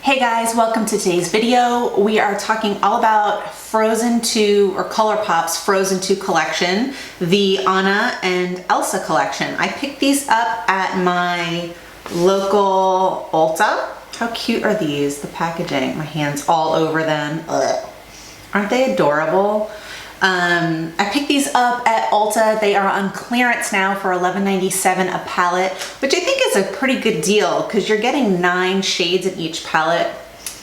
Hey guys, welcome to today's video. We are talking all about Frozen 2 or Colourpop's Frozen 2 collection, the Anna and Elsa collection. I picked these up at my local Ulta. How cute are these? The packaging, my hand's all over them. Ugh. Aren't they adorable? I picked these up at Ulta. They are on clearance now for $11.97 a palette, which I think is a pretty good deal because you're getting 9 shades in each palette.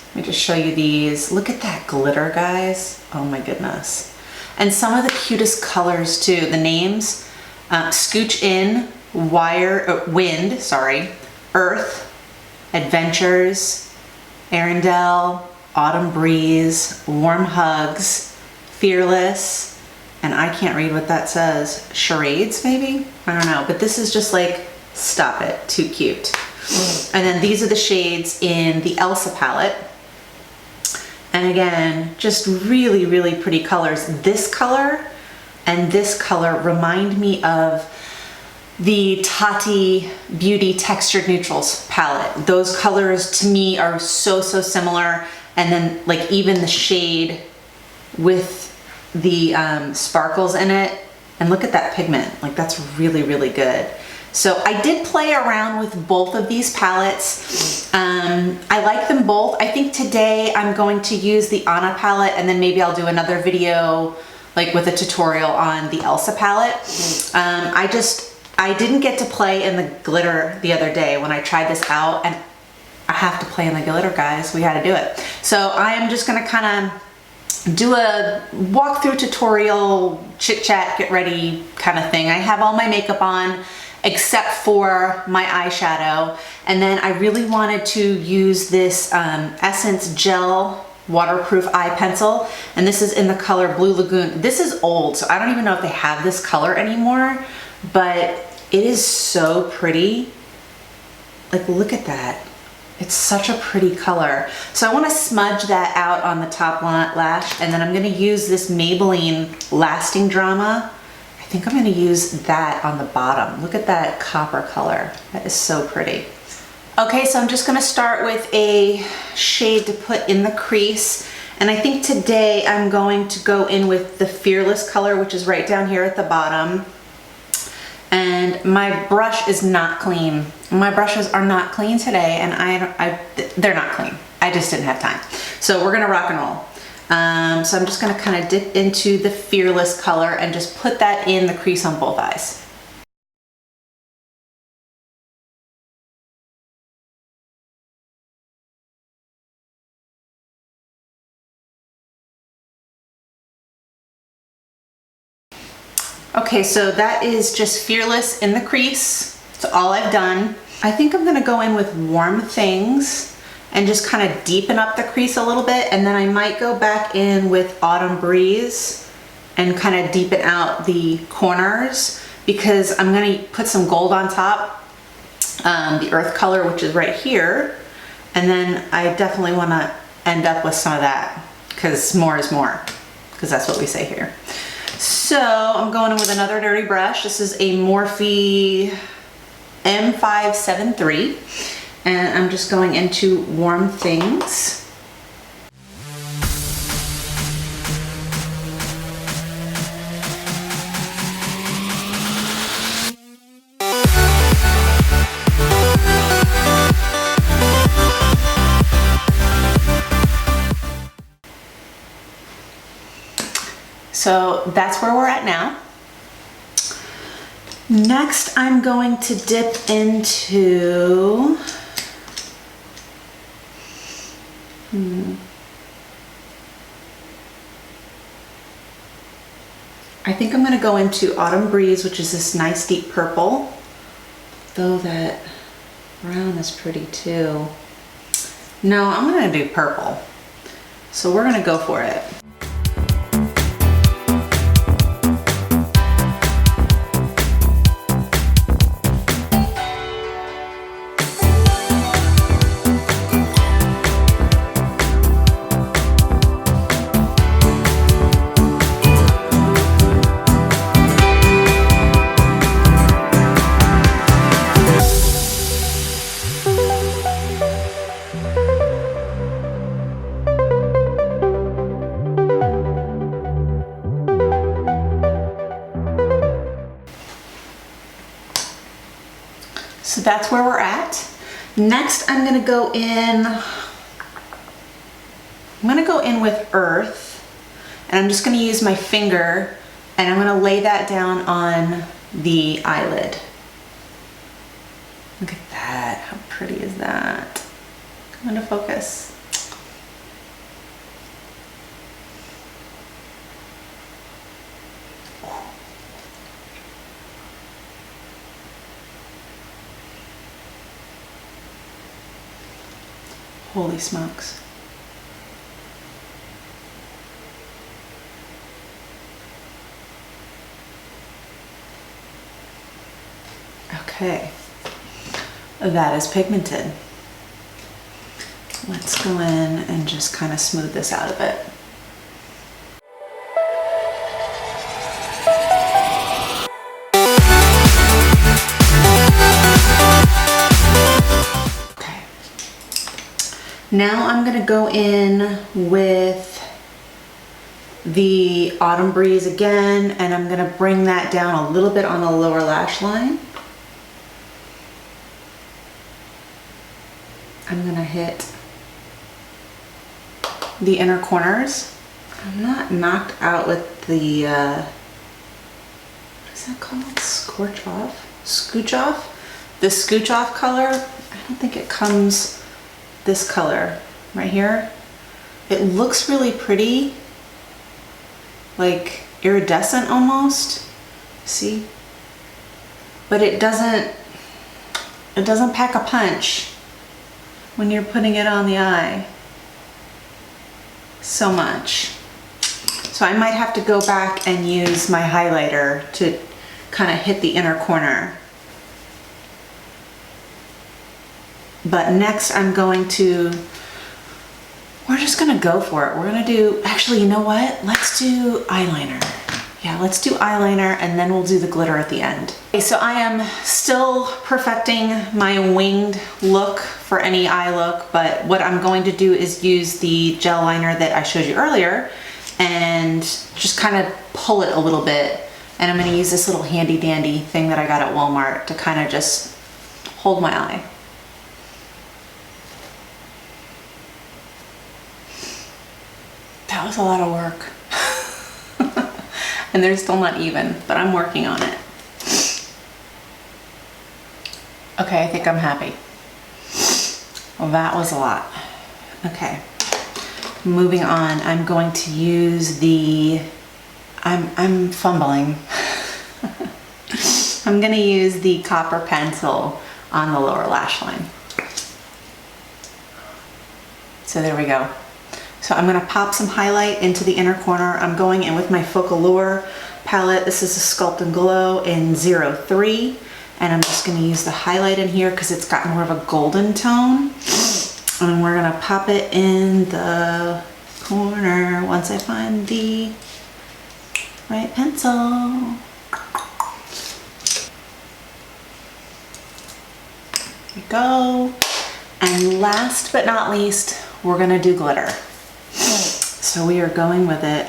Let me just show you these. Look at that glitter, guys. Oh my goodness. And some of the cutest colors too. The names, Scooch In, Wind, Earth, Adventures, Arendelle, Autumn Breeze, Warm Hugs, Fearless, and I can't read what that says. Charades, maybe? I don't know, but this is just like, stop it, too cute. And then these are the shades in the Elsa palette. And again, just really, really pretty colors. This color and this color remind me of the Tati Beauty Textured Neutrals palette. Those colors to me are so similar. And then like even the shade with the sparkles in it, and look at that pigment, like that's really good. So I did play around with both of these palettes. I like them both. I think today I'm going to use the Anna palette, and then maybe I'll do another video like with a tutorial on the Elsa palette. I didn't get to play in the glitter the other day when I tried this out, and I have to play in the glitter, guys. We had to do it. So I am just gonna kind of do a walkthrough tutorial, chit chat, get ready kind of thing. I have all my makeup on except for my eyeshadow. And then I really wanted to use this Essence Gel Waterproof Eye Pencil. And this is in the color Blue Lagoon. This is old, so I don't even know if they have this color anymore, but it is so pretty. Like, look at that. It's such a pretty color. So I want to smudge that out on the top lash, and then I'm going to use this Maybelline Lasting Drama. I think I'm going to use that on the bottom. Look at that copper color. That is so pretty. Okay, so I'm just going to start with a shade to put in the crease. And I think today I'm going to go in with the Fearless color, which is right down here at the bottom. And my brush is not clean. My brushes are not clean today, and they're not clean. I just didn't have time. So we're gonna rock and roll. So I'm just gonna kind of dip into the Fearless color and just put that in the crease on both eyes. Okay, so that is just Fearless in the crease. That's all I've done. I think I'm gonna go in with Warm Things and just kind of deepen up the crease a little bit, and then I might go back in with Autumn Breeze and kind of deepen out the corners, because I'm gonna put some gold on top, the earth color, which is right here, and then I definitely wanna end up with some of that, because more is more, because that's what we say here. So I'm going in with another dirty brush. This is a Morphe M573, and I'm just going into Warm Things. So that's where we're at now. Next, I'm going to dip into, I think I'm gonna go into Autumn Breeze, which is this nice deep purple, though that brown is pretty too. No, I'm gonna do purple. So we're gonna go for it. that's where we're at. Next, I'm gonna go in with Earth, and I'm just gonna use my finger, and I'm gonna lay that down on the eyelid. Look at that, how pretty is that? Come into focus. Holy smokes. Okay, that is pigmented. Let's go in and just kind of smooth this out a bit. Okay. Now I'm gonna go in with the Autumn Breeze again, and I'm gonna bring that down a little bit on the lower lash line. I'm gonna hit the inner corners. I'm not knocked out with the, what is that called? Scorch off? Scooch off? The scooch off color, I don't think it comes this color right here. It looks really pretty, like iridescent almost, see? But it doesn't pack a punch when you're putting it on the eye so much. So I might have to go back and use my highlighter to kind of hit the inner corner. But next we're just gonna go for it. We're gonna do, actually, you know what? Let's do eyeliner. Yeah, let's do eyeliner and then we'll do the glitter at the end. Okay, so I am still perfecting my winged look for any eye look, but what I'm going to do is use the gel liner that I showed you earlier and just kind of pull it a little bit. And I'm gonna use this little handy dandy thing that I got at Walmart to kind of just hold my eye. That was a lot of work. And they're still not even, but I'm working on it. Okay, I think I'm happy. Well, that was a lot. Okay, moving on. I'm going to use the, I'm fumbling. I'm gonna use the copper pencil on the lower lash line. So there we go. So I'm gonna pop some highlight into the inner corner. I'm going in with my Focallure palette. This is a Sculpt and Glow in 03. And I'm just gonna use the highlight in here because it's got more of a golden tone. And we're gonna pop it in the corner once I find the right pencil. There we go. And last but not least, we're gonna do glitter. So we are going with it.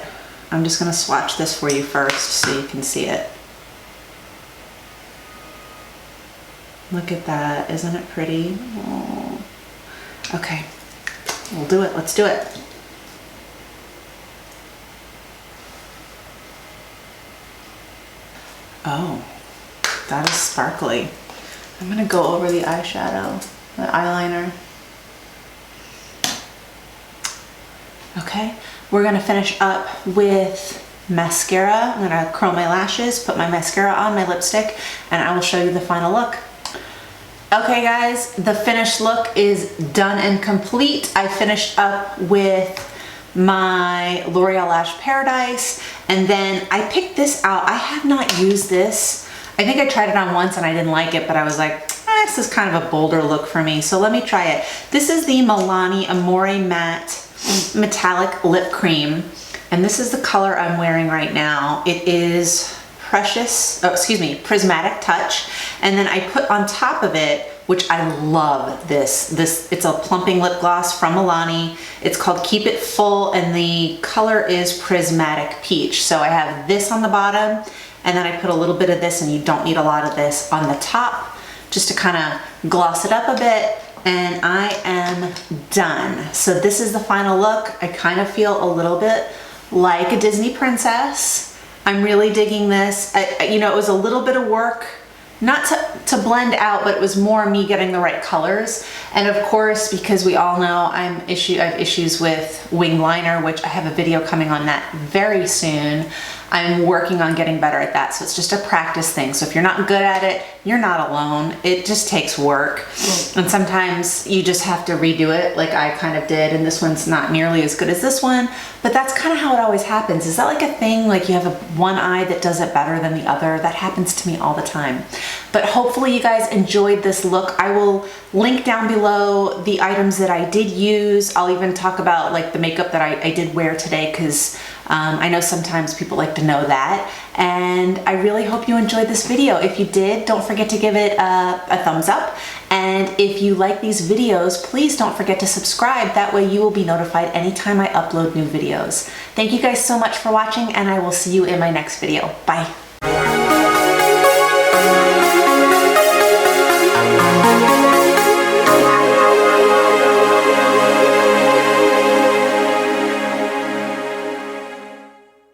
I'm just gonna swatch this for you first so you can see it. Look at that, isn't it pretty? Oh. Okay, we'll do it, let's do it. Oh, that is sparkly. I'm gonna go over the eyeshadow, the eyeliner. Okay, we're gonna finish up with mascara. I'm gonna curl my lashes, put my mascara on, my lipstick, and I will show you the final look. Okay guys, the finished look is done and complete. I finished up with my L'Oreal Lash Paradise, and then I picked this out. I have not used this. I think I tried it on once and I didn't like it, but I was like, this is kind of a bolder look for me, so let me try it. This is the Milani Amore Matte Metallic Lip Cream, and this is the color I'm wearing right now. It is Prismatic Touch, and then I put on top of it, which I love this. It's a plumping lip gloss from Milani. It's called Keep It Full, and the color is Prismatic Peach. So I have this on the bottom, and then I put a little bit of this, and you don't need a lot of this, on the top just to kind of gloss it up a bit, and I am done. So this is the final look. I kind of feel a little bit like a Disney princess. I'm really digging this. You know, it was a little bit of work, not to blend out, but it was more me getting the right colors. And of course, because we all know I have issues with wing liner, which I have a video coming on that very soon. I'm working on getting better at that. So it's just a practice thing. So if you're not good at it, you're not alone. It just takes work. And sometimes you just have to redo it like I kind of did. And this one's not nearly as good as this one, but that's kind of how it always happens. Is that like a thing? Like you have one eye that does it better than the other? That happens to me all the time. But hopefully you guys enjoyed this look. I will link down below the items that I did use. I'll even talk about like the makeup that I did wear today, because I know sometimes people like to know that. And I really hope you enjoyed this video. If you did, don't forget to give it a thumbs up. And if you like these videos, please don't forget to subscribe. That way you will be notified anytime I upload new videos. Thank you guys so much for watching, and I will see you in my next video. Bye.